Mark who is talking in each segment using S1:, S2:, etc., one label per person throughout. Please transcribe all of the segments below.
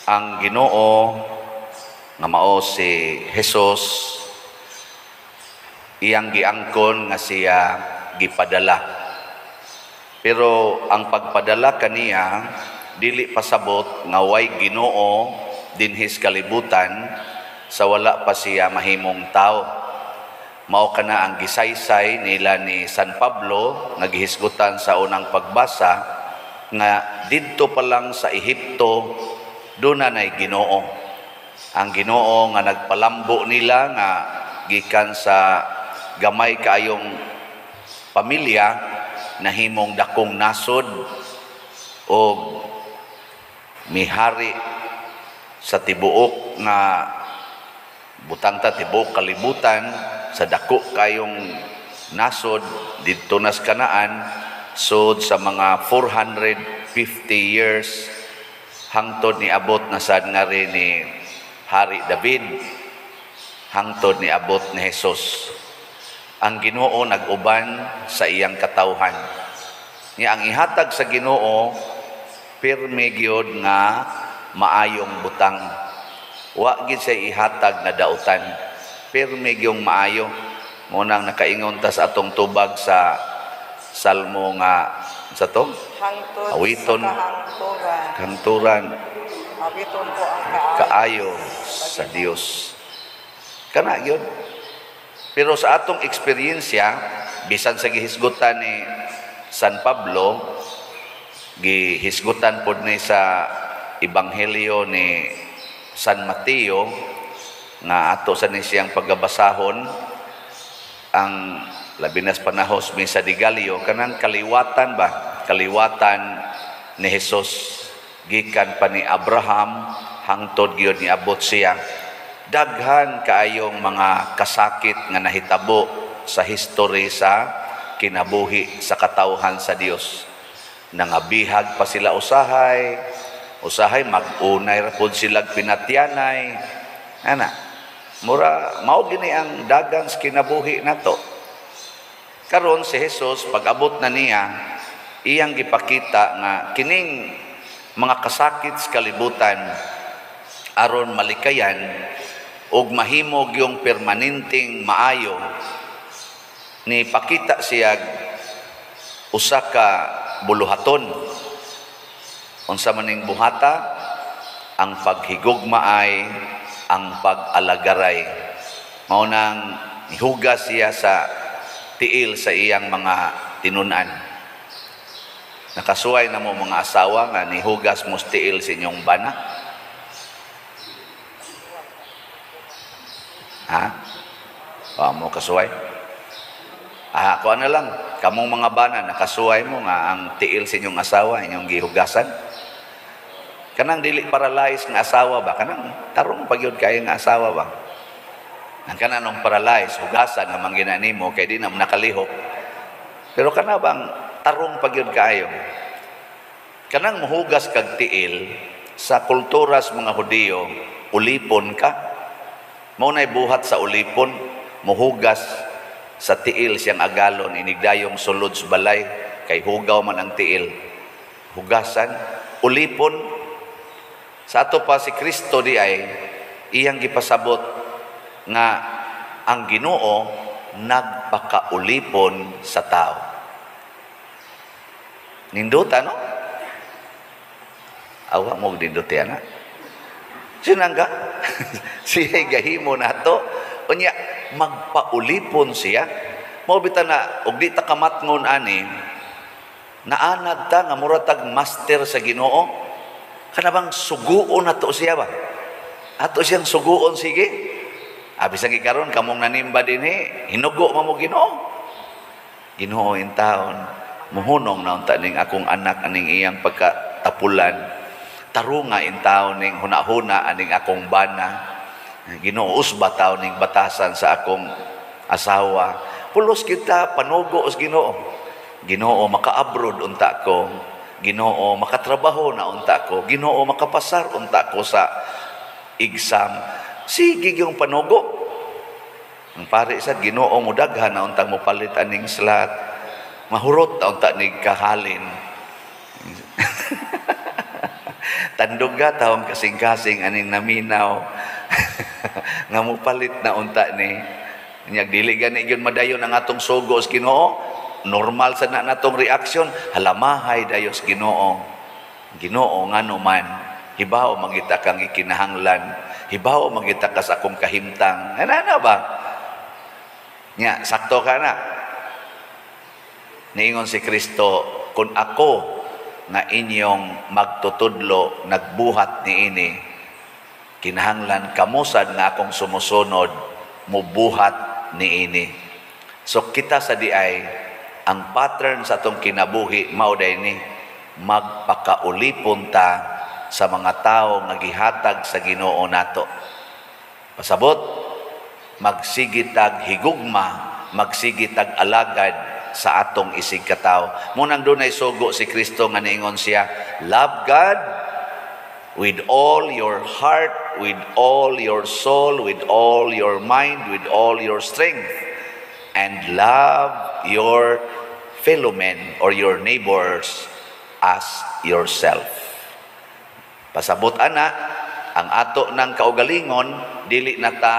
S1: ang Ginoo nga mao si Jesus iyang giangkon nga siya gipadala. Pero ang pagpadala kaniya dili pasabot nga way Ginoo dinhis kalibutan sa wala pa siya mahimong tao. Mao kana ang gisaysay nila ni San Pablo nga gihisgutan sa unang pagbasa nga didto pa lang sa Ehipto doon na Ginoo. Ang Ginoo nga nagpalambo nila nga gikan sa gamay kaayong pamilya nahimong dakong nasod o mihari sa tibuok nga butang ta tibuok kalibutan sa dako kayong nasod didto nas Kanaan sud sa mga 450 years hangtod ni abot na sad nga rin ni Hari David hangtod ni abot ni Jesus. Ang Ginoo nag-uban sa iyang katawhan. Niya ang ihatag sa Ginoo pirmi gyud nga maayong butang. Wa gid siya ihatag na dautan. Pirmi gyung maayo. Munang nakaingon ta sa atong tubag sa Salmo nga sa to
S2: Hangtod
S1: awiton
S2: sa kahangturan.
S1: kanturan
S2: Awiton ko ang
S1: kaayo sa Dios. Kana gyud. Pero sa atong eksperyensya, bisan sa gihisgutan ni San Pablo, gihisgutan pod ni sa Ebanghelyo ni San Mateo, nga ato sa ni siyang paggabasahon, ang labinas panahos misa di Galileo, kanang kaliwatan ba? Kaliwatan ni Jesus. Gikan pa ni Abraham, hangtod gyud ni abot siya. Daghan kaayong mga kasakit nga nahitabo sa history sa kinabuhi sa katawhan sa Dios. Nangabihag pa sila usahay mag-unay ra pud sila pinatyanay. Ana, mura mao gini ang dagan sa kinabuhi nato. Karon si Jesus pag-abot na niya, iyang gipakita nga kining mga kasakit sa kalibutan aron malikayan og mahimog yung permanenteng maayo, ni pakita siya usa ka buluhaton. Unsa maning buhata? Ang paghigugmaay, ang pag-alagaray. Mao nang nihugas siya sa tiil sa iyang mga tinunan. Nakasuway na mo mga asawa nga nihugas mo sa tiil sa inyong bana. Ha? Mo kasuway? Kuha na lang. Kamong mga bana, nakasuway mo nga ang tiil sa inyong asawa, inyong gihugasan. Kanang dili paralyzed nga asawa ba? Kanang tarong pagyod kayo nga asawa ba? Nang kanang paralyzed, hugasan nga manginani mo, kaya di na nakalihok. Pero kana bang tarong pagyod kayo? Kanang muhugas kag tiil, sa kulturas mga Hudiyo, ulipon ka. Maunay buhat sa ulipon, muhugas sa tiil siyang agalon, inigdayong sulod sa balay, kay hugaw man ang tiil. Hugasan, ulipon. Sa ato pa si Kristo di ay, iyang gipasabot nga ang Ginoo nagpakaulipon sa tao. Ninduta, no? Awa mo ninduti, ana. Sinangga? Siya gahimo na to. Unya, magpaulipon siya. Mabita na, og di ta kamatngon ani, naanad ta nga muratag master sa Ginoo. Kanabang suguon na to siya ba? Ato siyang suguon, sige. Abis ang ikaroon, kamong nanimba din hinugo mo Ginoo. Ginoo in taon, muhunong na unta ning akong anak aning iyang pagkatapulan. Tarunga in taon ning hunahuna aning akong bana. Ginoo usba taon ning batasan sa akong asawa. Pulos kita panugo os Ginoo. Ginoo maka-abroad unta ko. Ginoo makatrabaho na unta ko. Ginoo makapasar unta ko sa exam. Sige yung panugo. Ang pare sa Ginoo mo daghan na untang mo palit aning slat. Mahurot na unta ning kahalin. Tanduga taong kasing-kasing aning naminaw. Nga mupalit na unta ni. Nyag dili gani gyud madayon ang atong sugo sa Ginoo. Normal sa na natong reaksyon, halamahay dayo sa Ginoo. Ginoo ngano man, hibaw mangita kang ikinahanglan, hibaw mangita ka sa akong kahimtang. Ana ba? Nya sakto ka na. Niingon si Kristo, kung ako nga inyong magtutudlo nagbuhat niini, kinahanglan kamusad nga akong sumusunod mubuhat niini. So kita sa diay ang pattern sa atong kinabuhi mao ni magpakaulipon ta sa mga tao nga gihatag sa Ginoo nato. Pasabot magsigitag higugma, magsigitag alagad sa atong isig katawo. Munang dunay sugo si Kristo nga niingon siya, love God with all your heart, with all your soul, with all your mind, with all your strength, and love your fellow men or your neighbors as yourself. Pasabot ana, ang ato ng kaugalingon dili na ta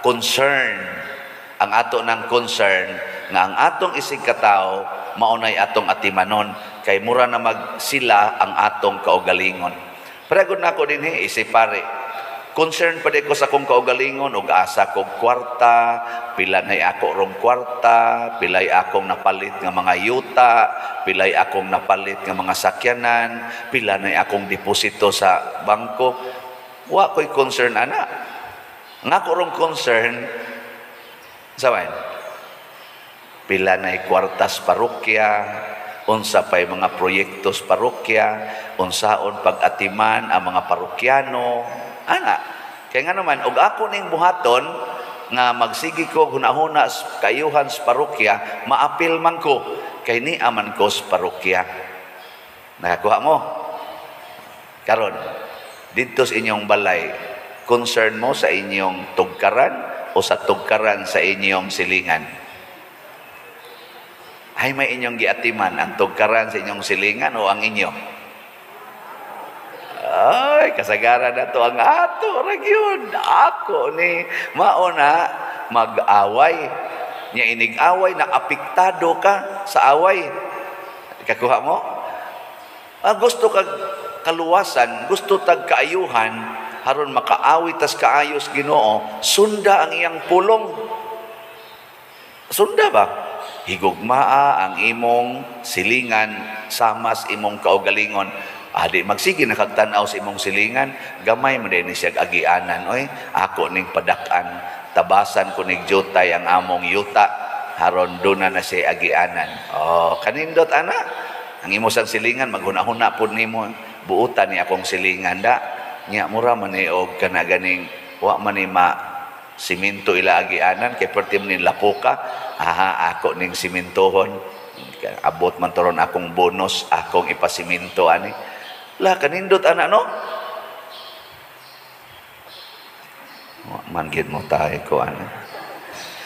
S1: concern. Ang ato ng concern nga ang atong isig katawo maunay atong atimanon kay mura na magsila ang atong kaugalingon. Paragod na ako dinhi isip pare. Concern pa ko sa akong kaugalingon ug asa kog kwarta, pila nay ako rong kwarta, pilay akong napalit nga mga yuta, pilay akong napalit nga mga sakyanan, pila nay akong deposito sa bangko. Wa ko'y concern ana. Nga ko rong concern sabayan. Pila na'y kwartas parokya, unsa pa'y mga proyektos parokya, unsaon pag-atiman ang mga parokyano. Ana, kaya nga naman, og ako ning buhaton, nga magsigi ko hunahuna kayuhan sa parokya, maapil man ko, kay ni aman ko sa parokya. Nakakuha mo? Karon, dito sa inyong balay, concern mo sa inyong tugkaran o sa tugkaran sa inyong silingan? Ay may inyong giatiman ang tugkaran sa inyong silingan o ang inyo? Ay, kasagaran na to ang ato ragyod. Ako ni mauna mag-away. Nya inig-away na apektado ka sa away. Kakuha mo? Gusto kag kaluwasan, gusto tag kaayuhan, haron makaawit tas kaayos Ginoo, sunda ang iyang pulong. Sunda ba? Higugmaa ang imong silingan samas imong kaugalingon. Adi magsige nakagtan-aw sa imong silingan, gamay mo din siya agianan. Oy, ako ning padak-an, tabasan ko ning jutay ang among yuta, haron duna na siya agianan. Oh, kanindot ana. Ang imo sang silingan maghuna-huna pud nimo, buutan ni akong silingan da. Nya mura man ni og kana ganing wa man ni ma siminto ila agianan kay perti man ni lapuka. Aha, ako ning simintohon. Abot man toron akong bonus, akong ipasiminto ani. La kanindot ana no? Man gid mo tayo ko ani.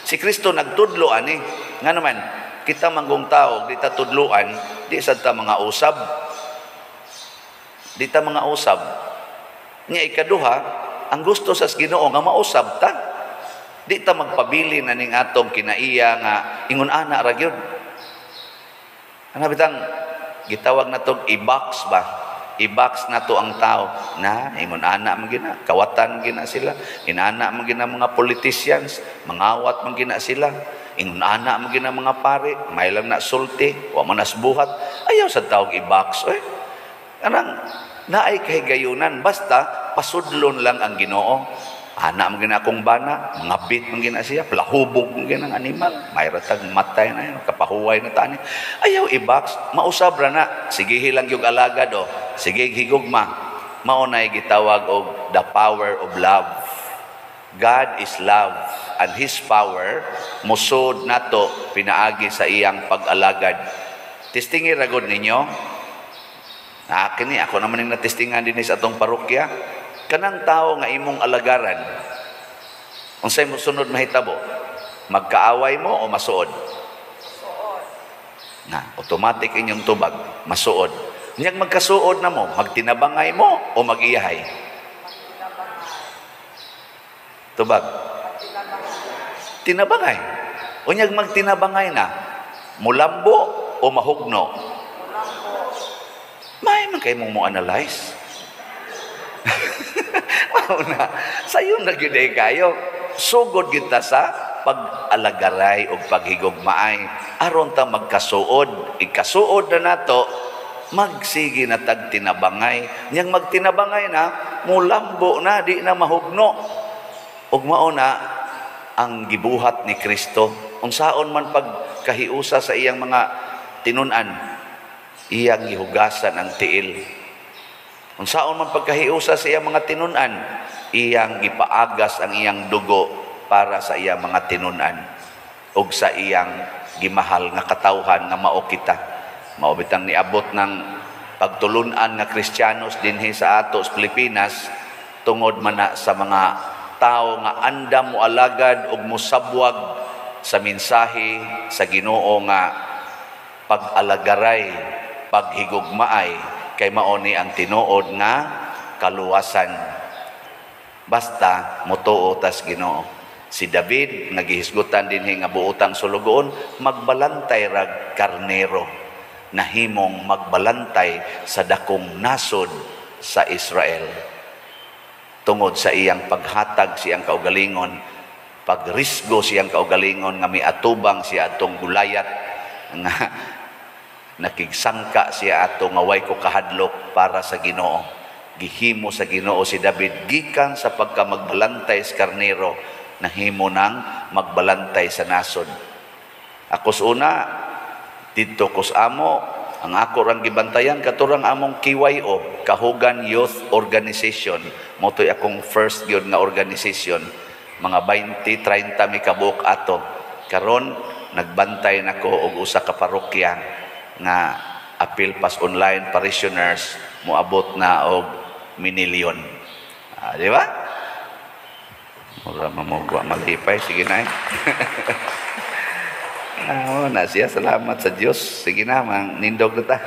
S1: Si Kristo nagtudlo ani. Nga naman, kita manggong tao, di ta tudluan, di sad ta mga usab. Di ta mga usab. Nya ikaduha, ang gusto sa Ginoo nga mausab ta. Di ta magpabili na ning atong kinaiya nga ingon ana ra gyud. Ana bitang gitawag na tong i-box ba? I-box na to ang tao na ingon ana man gina, kawatan gina sila. Inana man gina mga politicians, mangawat man gina sila. Ingon ana man gina mga pare, may lang na sulti, wa man nasbuhat. Ayaw sa tawag i-box oy. Anang naay kahigayunan basta pasudlon lang ang Ginoo. Ana man gina akong bana, mga bit man gina siya, plahubog man gina ang animal, may ratag matay na yun, kapahuway na tani. Ayaw i-box, mausab ra na, sige hilang yung alagad o, sige higugma. Maunay gitawag og the power of love. God is love, and His power musod nato pinaagi sa iyang pag-alagad. Testingi ragod ninyo. Kini ako naman yung natestingan din sa atong parokya. Kanang tao nga imong alagaran, unsay mo sunod mahitabo? Magkaaway mo o masuod?
S2: Suod.
S1: Na, automatic inyong tubag, masuod. Niyang magkasuod na mo, magtinabangay mo o mag-iyahay? Tubag. Tinabangay. O niyang magtinabangay na, mulambo o mahugno? May man kayo mong mo-analyze. Mauna, sayo na gyuday kayo. Sugod kita sa pag-alagaray o paghigugmaay. Aron ta magkasuod. Ikasuod na nato, magsige na tag tinabangay. Niyang magtinabangay na, mulambo na, di na mahugno. Ug mauna, ang gibuhat ni Kristo. Unsaon man pagkahiusa sa iyang mga tinunan, iyang gihugasan ang tiil. Unsaon man pagkahiusa sa iyang mga tinunan, iyang gipaagas ang iyang dugo para sa iyang mga tinunan ug sa iyang gimahal nga katawhan nga mao kita. Mao bitang niabot ng pagtulunan nga Kristiyanos dinhi sa ato sa Pilipinas tungod man na sa mga tao nga andam mo alagad ug musabwag sa mensahe sa Ginoo nga pag-alagaray, paghigugmaay kay mao ni ang tinuod nga kaluwasan. Basta motuo tas Ginoo. Si David nagihisgutan dinhi nga buotang sulugoon, magbalantay rag karnero, nahimong magbalantay sa dakong nasod sa Israel. Tungod sa iyang paghatag siyang kaugalingon, pagrisgo siyang kaugalingon nga miatubang siya atong gulayat nga nakigsangka siya ato nga way ko kahadlok para sa Ginoo. Gihimo sa Ginoo si David gikan sa pagkamagbalantay sa karnero, nahimo nang magbalantay sa nasod. Akos una didto kos amo, ang ako rang gibantayan katurang among KYO, Kahugan Youth Organization. Motoy akong first gyud nga organization. Mga 20-30 mi kabuok ato. Karon nagbantay nako og usa ka parokya nga appeal pass online parishioners moabot na og minilyon. Di ba? Mura mamugwa malipay. Sige na eh. Na siya. Salamat sa Diyos. Sige na, nindog na ta.